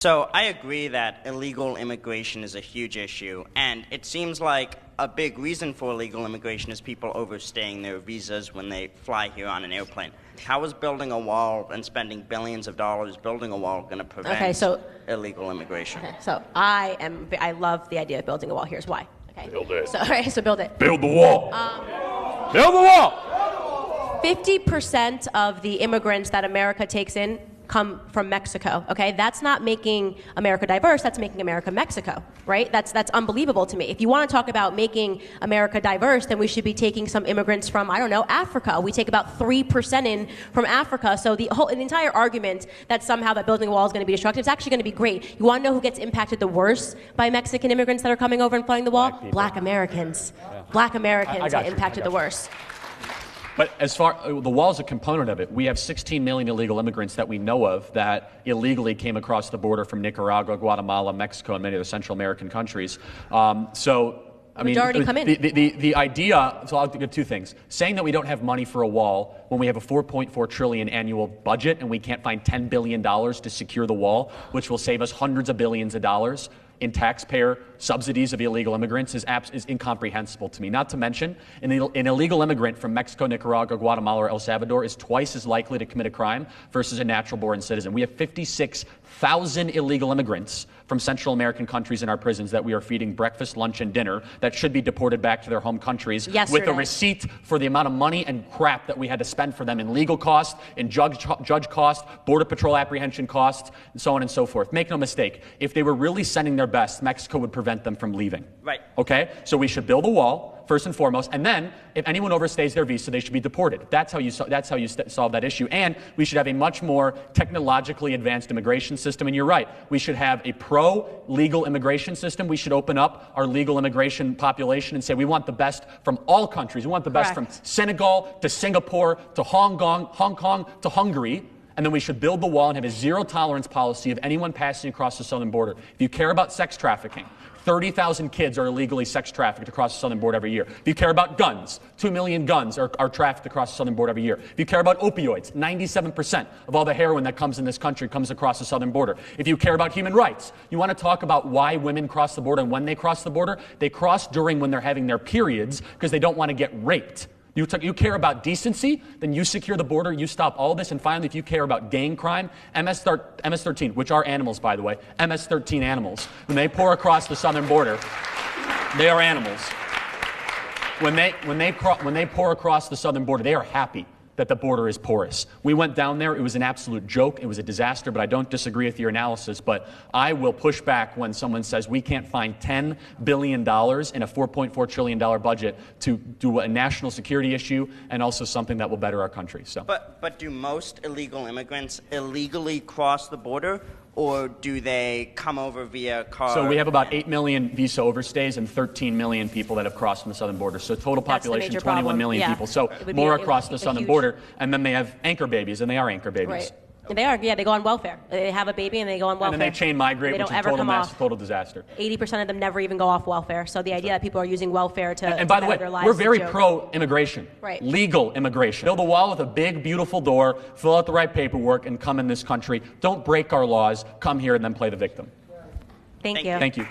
So I agree that illegal immigration is a huge issue, and it seems like a big reason for illegal immigration is people overstaying their visas when they fly here on an airplane. How is building a wall and spending billions of dollars building a wall going to prevent illegal immigration? Okay, so I love the idea of building a wall. Here's why. Okay. Build it. So build it. Build the wall. Build the wall. 50% of the immigrants that America takes in come from Mexico, okay? That's not making America diverse, that's making America Mexico, right? That's unbelievable to me. If you want to talk about making America diverse, then we should be taking some immigrants from, I don't know, Africa. We take about 3% in from Africa, so the entire argument that somehow that building a wall is going to be destructive is actually going to be great. You want to know who gets impacted the worst by Mexican immigrants that are coming over and flooding the wall? Black Americans. Yeah. Black Americans get impacted the worst. But as far the wall is a component of it. We have 16 million illegal immigrants that we know of that illegally came across the border from Nicaragua, Guatemala, Mexico, and many other Central American countries. I mean, the idea, so I'll give two things. Saying that we don't have money for a wall when we have a $4.4 trillion annual budget and we can't find $10 billion to secure the wall, which will save us hundreds of billions of dollars in taxpayer subsidies of illegal immigrants is incomprehensible to me. Not to mention, an illegal immigrant from Mexico, Nicaragua, Guatemala, or El Salvador is twice as likely to commit a crime versus a natural-born citizen. We have 56,000 illegal immigrants from Central American countries in our prisons that we are feeding breakfast, lunch, and dinner that should be deported back to their home countries with a receipt for the amount of money and crap that we had to spend for them in legal costs, in judge costs, Border Patrol apprehension costs, and so on and so forth. Make no mistake, if they were really sending their best, Mexico would prevent them from leaving. Right. Okay? So we should build a wall, first and foremost, and then if anyone overstays their visa, they should be deported. That's how you solve that issue. And we should have a much more technologically advanced immigration system. And you're right, we should have a pro-legal immigration system. We should open up our legal immigration population and say we want the best from all countries. We want the best from Senegal to Singapore to Hong Kong to Hungary. And then we should build the wall and have a zero-tolerance policy of anyone passing across the southern border. If you care about sex trafficking, 30,000 kids are illegally sex trafficked across the southern border every year. If you care about guns, 2 million guns are trafficked across the southern border every year. If you care about opioids, 97% of all the heroin that comes in this country comes across the southern border. If you care about human rights, you want to talk about why women cross the border and when they cross the border? They cross during when they're having their periods because they don't want to get raped. You care about decency, then you secure the border, you stop all this, and finally, if you care about gang crime, MS-13, which are animals, by the way, MS-13 animals, when they pour across the southern border, they are animals. When they pour across the southern border, they are happy that the border is porous. We went down there. It was an absolute joke. It was a disaster, but I don't disagree with your analysis. But I will push back when someone says we can't find $10 billion in a $4.4 trillion budget to do a national security issue and also something that will better our country. So. But do most illegal immigrants illegally cross the border, or do they come over via car? So we have about 8 million visa overstays and 13 million people that have crossed from the southern border. So total population, 21 million people. So more across the southern border. And then they have anchor babies, and they are anchor babies. Right. They are, yeah, they go on welfare. They have a baby and they go on welfare. And then they chain migrate, which is a total mess, total disaster. 80% of them never even go off welfare. So the idea that people are using welfare to and by the way, we're very pro-immigration. Right. Legal immigration. Build a wall with a big, beautiful door, fill out the right paperwork, and come in this country. Don't break our laws. Come here and then play the victim. Thank you. Thank you.